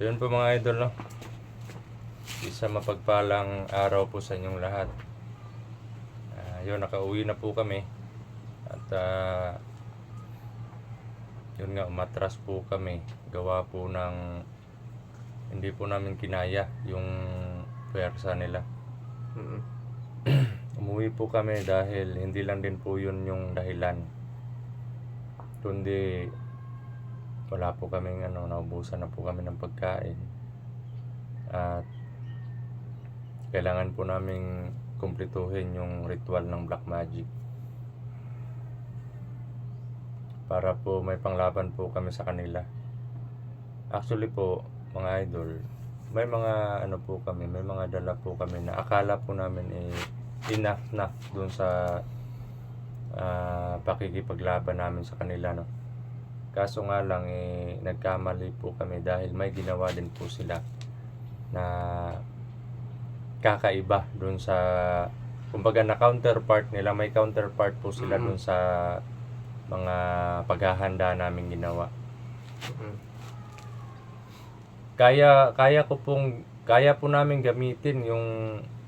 So yun po mga idol, no? Isa mapagpalang araw po sa inyong lahat. Yun, nakauwi na po kami. At yun nga, umatras po kami. Gawa po ng hindi po namin kinaya yung pwersa nila. Umuwi po kami dahil hindi lang din po yun yung dahilan. Kundi wala po kaming naubusan na po kami ng pagkain. At kailangan po naming kumpletuhin yung ritual ng Black Magic. Para po may panglaban po kami sa kanila. Actually po, mga idol, may mga po kami, may mga dala po kami na akala po namin enough na dun sa pakikipaglaban namin sa kanila, no. Kaso nga lang nagkamali po kami dahil may ginawa din po sila na kakaiba dun sa, kumbaga na counterpart nila, may counterpart po sila dun sa mga paghahanda namin ginawa. Kaya po namin gamitin yung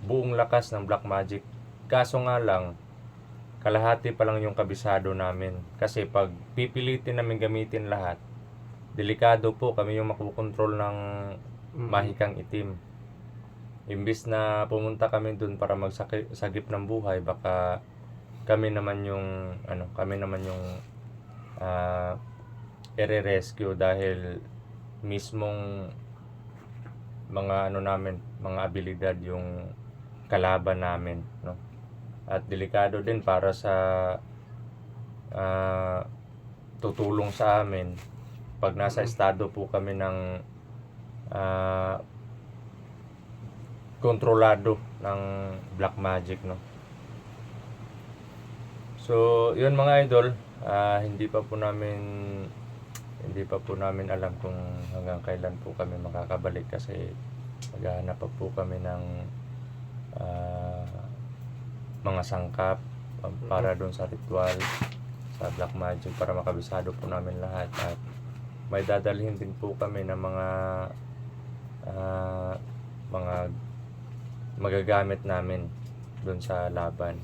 buong lakas ng Black Magic. Kaso nga lang, kalahati pa lang yung kabisado namin. Kasi pag pipilitin namin gamitin lahat, delikado po, kami yung makukontrol ng mahikang itim. Imbis na pumunta kami dun para magsagip ng buhay, baka kami naman yung i-rescue dahil mismong mga mga abilidad yung kalaban namin, no. At delikado din para sa tutulong sa amin pag nasa estado po kami ng kontrolado ng Black Magic, no. So yun mga idol, hindi pa po namin alam kung hanggang kailan po kami makakabalik kasi maghahanap pa po kami ng mga sangkap para doon sa ritual sa Black Magic para makabisado po namin lahat. At may dadalhin din po kami ng mga magagamit namin doon sa laban.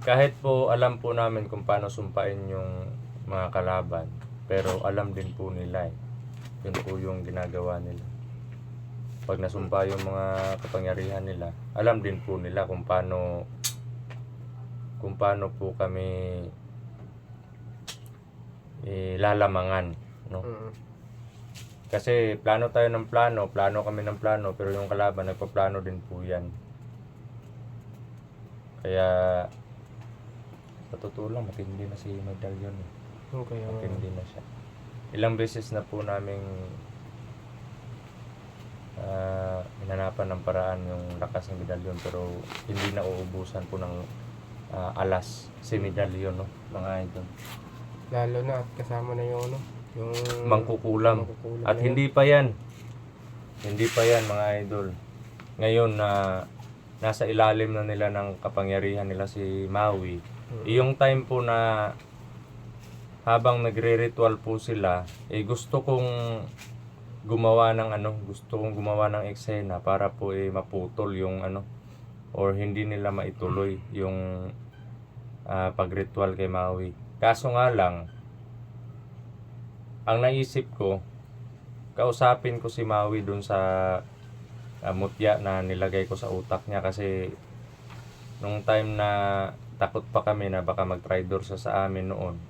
Kahit po alam po namin kung paano sumpain yung mga kalaban, pero alam din po nila yun po yung ginagawa nila. Pag nasumpa yung mga kapangyarihan nila, alam din po nila kung paano po kami lalamangan, no. Kasi plano kami ng plano, pero yung kalaban nagpaplano din po yan. Kaya sa totoo lang, matindi na si Medallion. Okay, matindi na siya. Ilang beses na po naming hinanapan ng paraan yung lakas ng Medallion, pero hindi na uubusan po ng alas si Medallion, no, mga idol. lalo na at kasama na yung yung Mangkukulam. At hindi pa yan mga idol. Ngayon na nasa ilalim na nila ng kapangyarihan nila si Maui. Yung time po na habang nagre-ritual po sila, gusto kong gumawa ng eksena para po maputol yung or hindi nila maituloy yung pagritual kay Maui. Kaso nga lang, ang naisip ko, kausapin ko si Maui dun sa mutya na nilagay ko sa utak niya, kasi nung time na takot pa kami na baka mag-traitor siya sa amin noon,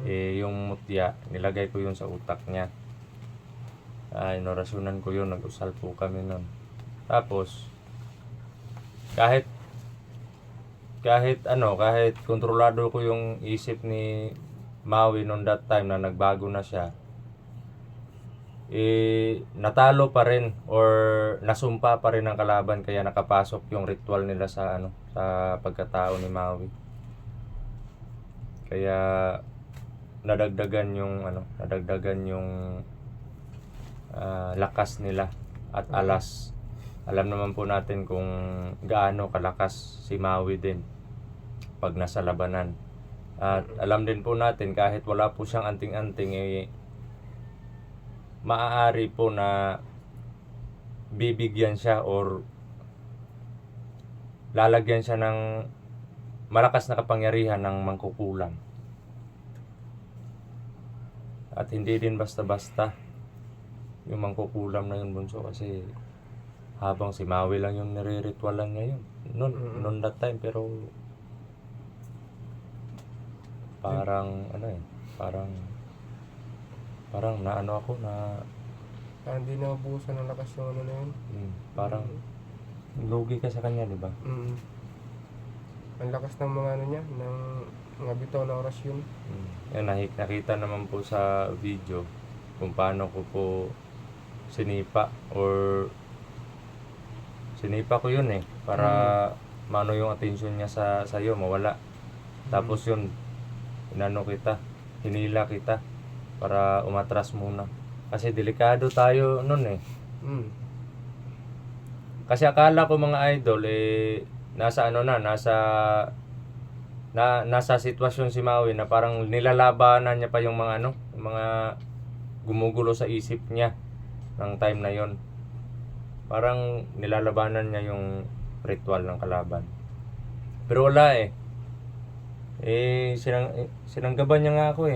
yung mutya nilagay ko yun sa utak niya. Inorasyonan ko yun, nag-usal po kami noon. Tapos kahit kontrolado ko yung isip ni Maui noon that time na nagbago na siya, natalo pa rin or nasumpa pa rin ang kalaban, kaya nakapasok yung ritual nila sa sa pagkatao ni Maui. Kaya nadagdagan yung lakas nila at alas. Alam naman po natin kung gaano kalakas si Maui din pag nasa labanan. At alam din po natin, kahit wala po siyang anting-anting, maaari po na bibigyan siya or lalagyan siya ng malakas na kapangyarihan ng mangkukulam. At hindi din basta-basta yung mangkukulam na yun, bunso, kasi habang si Maui lang yung nire-ritualan niya yun noon that time, pero parang parang naano ako na Hindi na ubusan ng lakas yung ano na yun. parang lugi ka sa kanya, di ba? Ang lakas ng mga ano niya, ng mga bitaw na orasyon. Yan, nakita naman po sa video kung paano ko po sinipa ko yun para maano yung attention niya sa iyo, mawala. Tapos yun, hinila kita para umatras muna. Kasi delikado tayo nun Kasi akala ko, mga idol, nasa sitwasyon si Maui na parang nilalabanan niya pa yung mga gumugulo sa isip niya ng time na yon. Parang nilalabanan niya yung ritual ng kalaban. Pero wala sinanggaban niya nga ako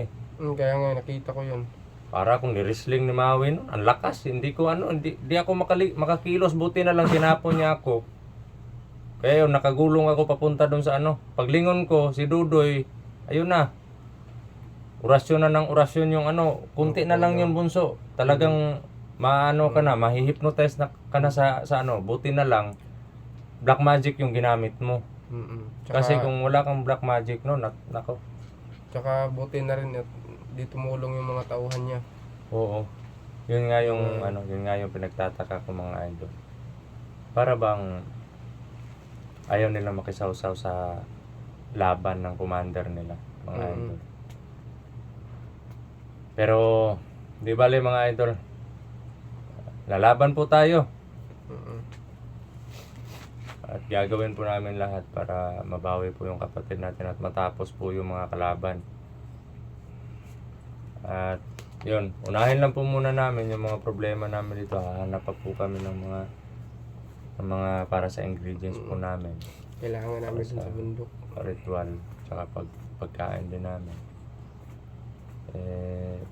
Kaya nga nakita ko yun. Para akong ni-wrestling ni Maui nun. Ang lakas, hindi ako makakilos, buti na lang tinapon niya ako. Kaya yun, nakagulong ako papunta doon sa Paglingon ko, si Dudoy, ayun na. Orasyon na ng orasyon yung kunti na lang yung bunso. Talagang ka na, mahihipnotize ka na sa buti na lang black magic yung ginamit mo. Kasi kung wala kang black magic nako. Tsaka buti na rin at di tumulong yung mga tauhan niya. Oo. Yun nga yung pinagtataka ko, mga idol. Para bang ayaw nila makisawsaw sa laban ng commander nila, mga idol. Pero di bale, mga idol, lalaban po tayo. At gagawin po namin lahat para mabawi po yung kapatid natin at matapos po yung mga kalaban. At yun, unahin lang po muna namin yung mga problema namin dito. Hahanap pa po kami ng mga para sa ingredients po namin. Kailangan namin sa bundok. Ritual, tsaka pagkain din namin.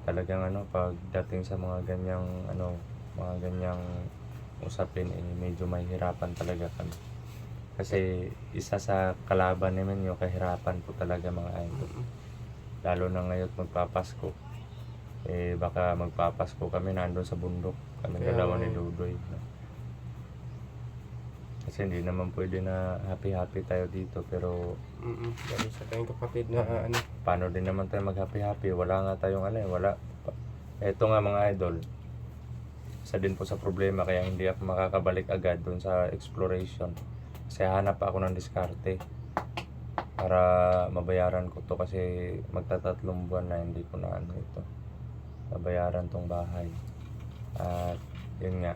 Talagang pagdating sa mga ganyang usapin, medyo mahihirapan talaga kami. Kasi isa sa kalaban namin yung kahirapan po talaga, mga idol. Lalo na ngayon magpapasko. Baka magpapasko kami nandun sa bundok. Kami dalawa ni Dudoy. Kasi hindi naman pwede na happy-happy tayo dito, pero Dahil sa tayong kapatid na paano din naman tayo mag-happy-happy? Wala nga tayong wala. Eto nga, mga idol, isa din po sa problema kaya hindi ako makakabalik agad dun sa exploration. Kasi hanap ako ng diskarte para mabayaran ko to, kasi magtatatlong buwan na hindi ko na ito mabayaran tong bahay. At yun nga,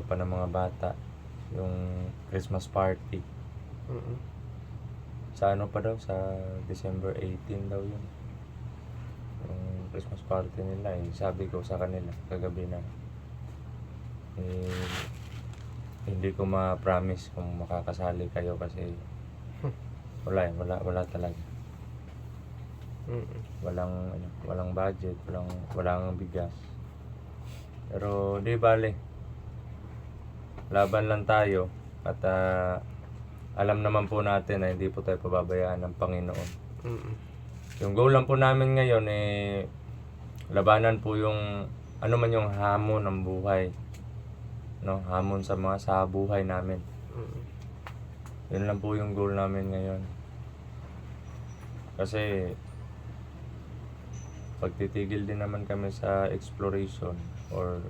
pa ng mga bata yung Christmas party. Sa pa daw, sa December 18 daw yun, yung Christmas party nila. Sabi ko sa kanila kagabi na hindi ko ma-promise kung makakasali kayo kasi wala talaga. Walang budget, walang bigas. Pero di bale, laban lang tayo at alam naman po natin na hindi po tayo pababayaan ng Panginoon. Yung goal lang po namin ngayon labanan po yung yung hamon ng buhay, hamon sa buhay namin. Yun lang po yung goal namin ngayon. Kasi pagtitigil din naman kami sa exploration or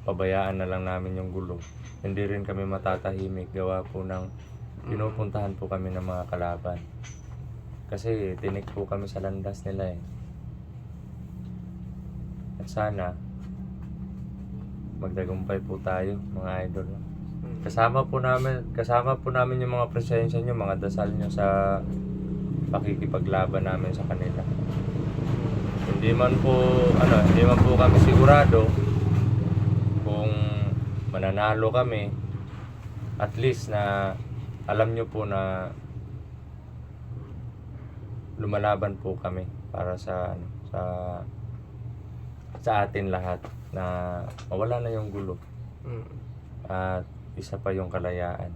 pabayaan na lang namin yung gulo, hindi rin kami matatahimik. Gawa po ng pinupuntahan po kami ng mga kalaban. Kasi tinik po kami sa landas nila At sana magdagumpay po tayo, mga idol. kasama po namin yung mga presensya nyo, mga dasal nyo sa pakikipaglaban namin sa kanila. Hindi man po kami sigurado kung mananalo kami. At least na alam nyo po na lumalaban po kami para sa atin lahat, na mawala na yung gulo at isa pa yung kalayaan.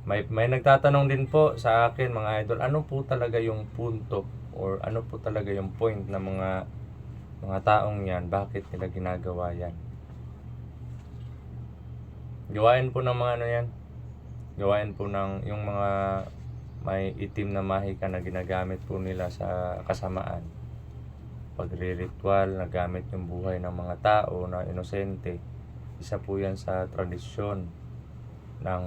May nagtatanong din po sa akin, mga idol, ano po talaga yung punto or ano po talaga yung point ng mga taong yan, bakit nila ginagawa yan? Gawain po ng mga ano yan, gawain po ng yung mga may itim na mahika na ginagamit po nila sa kasamaan. Pagre-ritual, nagamit yung buhay ng mga tao na inosente. Isa po yan sa tradisyon ng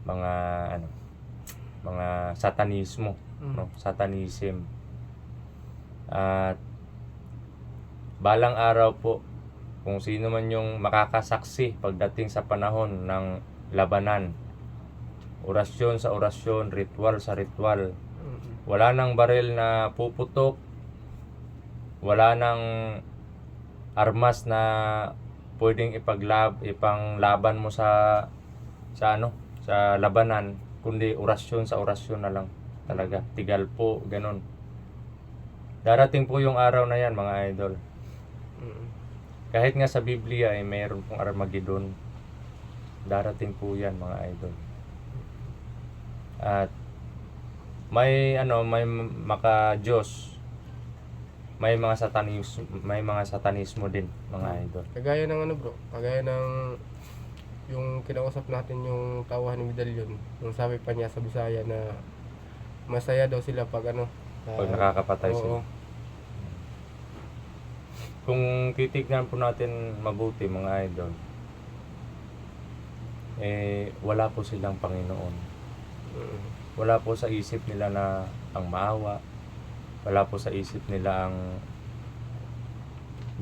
mga satanismo, no? Satanism. At balang araw po, kung sino man yung makakasaksi pagdating sa panahon ng labanan, orasyon sa orasyon, ritual sa ritual, wala nang baril na puputok, wala nang armas na pwedeng ipanglaban mo sa labanan, kundi orasyon sa orasyon na lang talaga. Tigal po, ganun. Darating po yung araw na yan, mga idol. Kahit nga sa Biblia ay mayroon pong Armageddon. Darating po yan, mga idol. At may maka-Diyos, may mga satanismo din, mga idol. Kagaya ng kagaya ng yung kinausap natin yung tawahan ni Medalyon, yung sabi pa niya sa Bisaya na masaya daw sila pag Pag nakakapatay oo. sila. Kung titignan po natin mabuti, mga idol, wala po silang Panginoon. Wala po sa isip nila na ang maawa. Wala po sa isip nila ang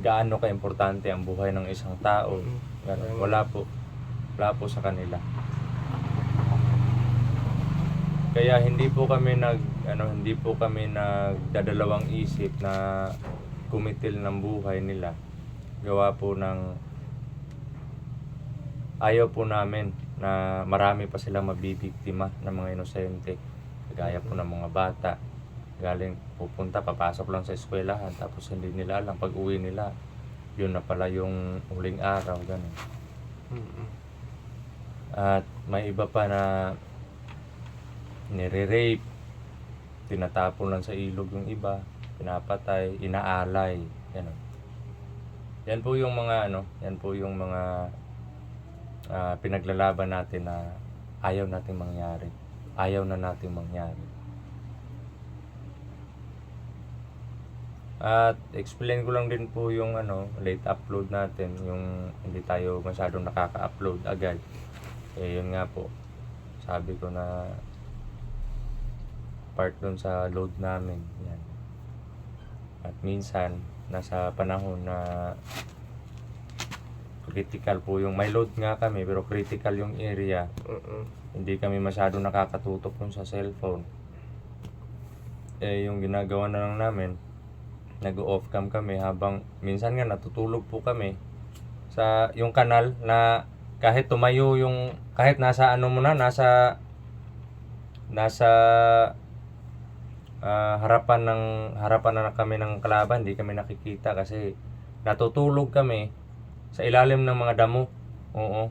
gaano ka-importante ang buhay ng isang tao. Ganun. Wala po sa kanila. Kaya hindi po kami nagdadalawang isip na kumitil ng buhay nila. Gawa po ng ayaw po namin na marami pa silang mabibiktima ng mga inosente. Gaya po ng mga bata. Galing papasok lang sa eskwelahan, tapos hindi nila alam, pag uwi nila, yun na pala yung huling araw, ganun. At may iba pa na nire-rape, tinatapon lang sa ilog yung iba, pinapatay, inaalay, ganun. Yan po yung mga pinaglalaban natin na ayaw nating mangyari. Ayaw na nating mangyari. At explain ko lang din po yung late upload natin, yung hindi tayo masyadong nakaka-upload agad. Yun nga po, sabi ko na part dun sa load namin yan. At minsan nasa panahon na critical po yung may load nga kami, pero critical yung area. Hindi kami masyadong nakakatutok dun sa cellphone. Yung ginagawa na lang namin, nag-off cam kami habang minsan nga natutulog po kami sa yung kanal na kahit tumayo kahit nasa nasa harapan na kami ng kalaban, hindi kami nakikita kasi natutulog kami sa ilalim ng mga damo. Oo.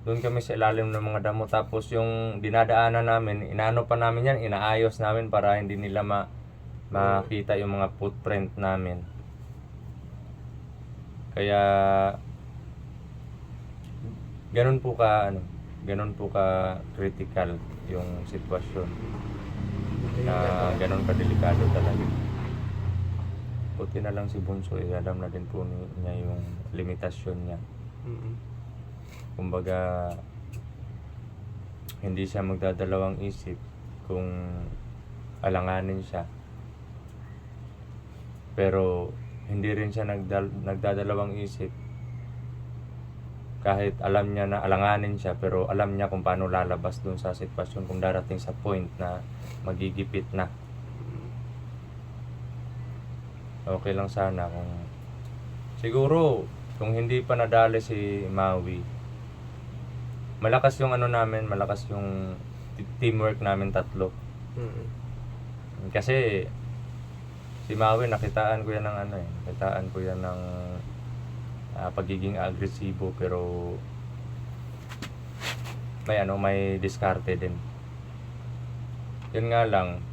Doon kami sa ilalim ng mga damo, tapos yung dinadaanan namin, inaayos namin para hindi nila makita yung mga footprint namin. Kaya ganun po ka critical yung sitwasyon. Ganun ka delikado talaga. Buti na lang si Bunso, alam na din po niya yung limitasyon niya. Kumbaga hindi siya magdadalawang isip kung alanganin siya. Pero hindi rin siya nagdadalawang isip kahit alam niya na alanganin siya, pero alam niya kung paano lalabas dun sa sitwasyon kung darating sa point na magigipit na. Okay lang sana kung siguro kung hindi pa nadali si Maui, malakas yung ano namin, malakas yung teamwork namin tatlo. Kasi si Maui nakitaan ko yan ng ano eh, nakitaan ko yan ng pagiging agresibo, pero may diskarte din. Yun nga lang,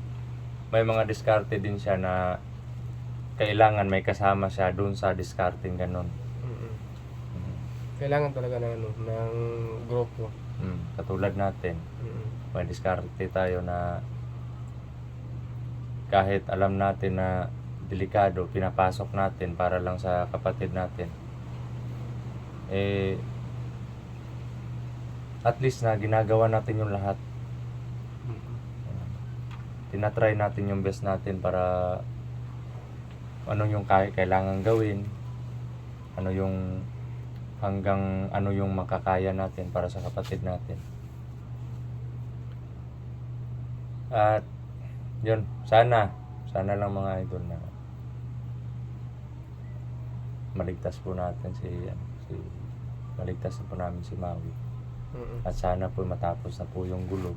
may mga diskarte din siya na kailangan may kasama siya doon sa diskarting ganun. Kailangan talaga ng grupo. Katulad natin, may diskarte tayo na kahit alam natin na delikado, pinapasok natin para lang sa kapatid natin. At least na ginagawa natin yung lahat. Tinatry natin yung best natin para ano yung kailangan gawin, ano yung hanggang ano yung makakaya natin para sa kapatid natin. At yun, sana lang mga idol na maligtas po natin maligtas na po namin si Maui. At sana po matapos na po yung gulo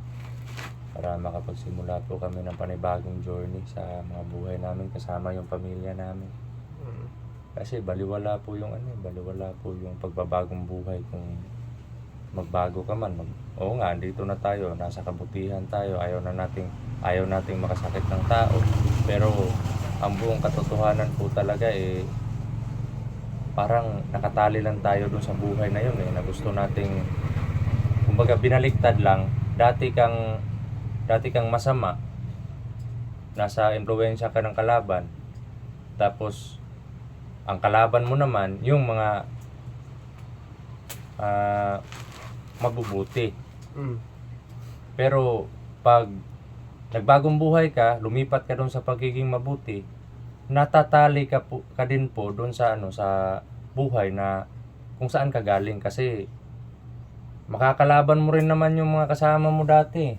para makapagsimula po kami ng panibagong journey sa mga buhay namin kasama yung pamilya namin. Kasi baliwala po yung pagbabagong buhay kung magbago ka man. Oo nga, dito na tayo, nasa kabutihan tayo, ayaw nating makasakit ng tao. Pero ang buong katotohanan po talaga parang nakatali lang tayo dun sa buhay na yun na gusto nating, kumbaga binaliktad lang. Dati kang masama, nasa impluwensya ka ng kalaban, tapos ang kalaban mo naman yung mga mabubuti. Pero pag nagbagong buhay ka, lumipat ka doon sa pagiging mabuti, natatali ka din po doon sa sa buhay na kung saan ka galing, kasi makakalaban mo rin naman yung mga kasama mo dati.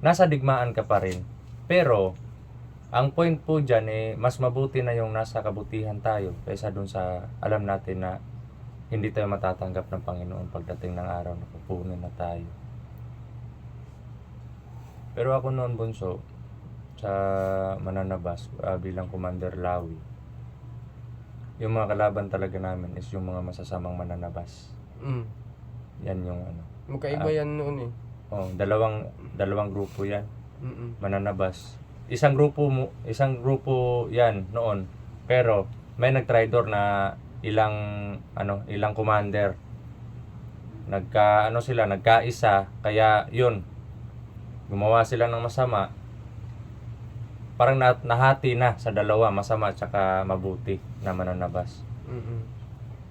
Nasa digmaan ka pa rin. Pero ang point po dyan mas mabuti na yung nasa kabutihan tayo kaysa dun sa alam natin na hindi tayo matatanggap ng Panginoon pagdating ng araw na pupunin na tayo. Pero ako noon, bunso, sa mananabas bilang Commander Lawi, yung mga kalaban talaga namin is yung mga masasamang mananabas. Yan yung Magkaiba yan noon dalawang grupo yan. Mananabas. Isang grupo yan noon. Pero may nag-traitor na ilang commander. Nagkaisa, kaya yun. Gumawa sila ng masama. Parang nahati na sa dalawa, masama at saka mabuti na mananabas.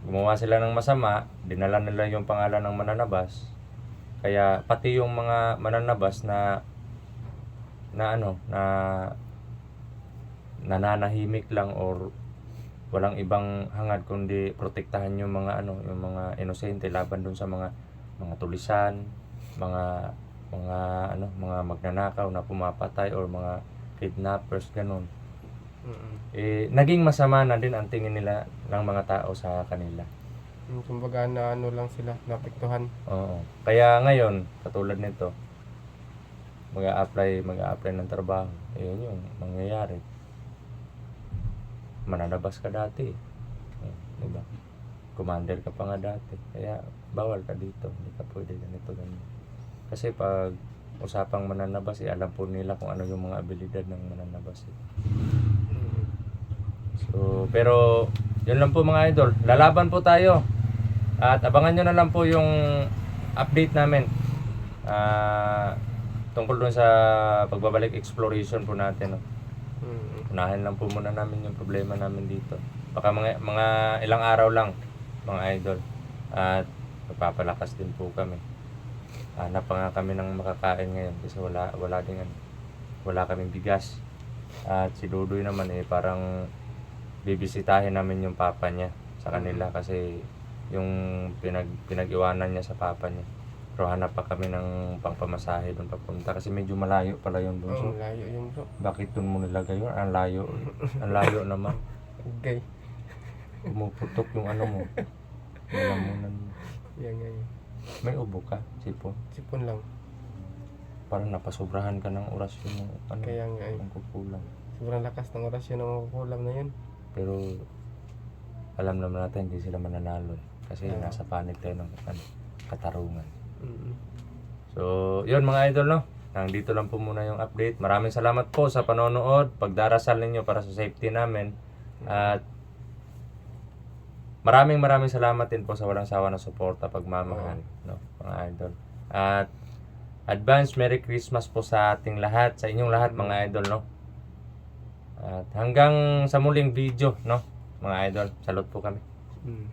Gumawa sila ng masama, dinala nila yung pangalan ng mananabas. Kaya pati yung mga mananabas na nananahimik lang or walang ibang hangad kundi protektahan yung mga inosente laban dun sa mga tulisan, mga magnanakaw na pumapatay or mga kidnappers, ganun. Naging masama na din ang tingin nila ng mga tao sa kanila. Kumbaga lang sila, napektuhan. Oo. Kaya ngayon, katulad nito, mag-a-apply ng trabaho. Yun yung mangyayari. Mananabas ka dati. Diba? Commander ka pa nga dati. Kaya bawal ka dito. Hindi ka pwede ganito. Kasi pag usapang mananabas, alam po nila kung ano yung mga abilidad ng mananabas. So, pero yun lang po mga idol. Lalaban po tayo. At abangan nyo na lang po yung update namin. Tungkol dun sa pagbabalik exploration po natin. Unahin lang po muna namin yung problema namin dito. Baka mga ilang araw lang, mga idol. At magpapalakas din po kami. Hanap pa nga kami ng makakain ngayon kasi wala kaming bigas. At si Dudoy naman parang bibisitahin namin yung papa niya sa kanila kasi yung pinag-iwanan niya sa papa niya. Pero hanap pa kami ng pangpamasahe doon papunta kasi medyo malayo pala yun doon. So, Oh, layo yun bro. bakit doon mo nilagay yun? Ang layo. Ang layo naman. Gay. Pumuputok yung ano mo. Lalamunan mo. Yan nga yun. May ubo ka, sipon. Sipon lang. Parang napasobrahan ka ng orasyon mo. Ano? Kaya nga yun. Ang kukulang. Sobrang lakas ng orasyon ng kukulam na yun. Pero alam naman natin hindi sila mananalo. Kasi Oo. nasa panig tayo ng katarungan. Mm. So, yun mga idol, no? Nandito lang po muna yung update. Maraming salamat po sa panonood. Pagdarasal ninyo para sa safety namin. At maraming salamat din po sa walang sawa na suporta, pagmamahal, no, mga idol. At advance Merry Christmas po sa ating lahat, sa inyong lahat mga idol, no. At hanggang sa muling video, no, mga idol. Salute po kami. Mm.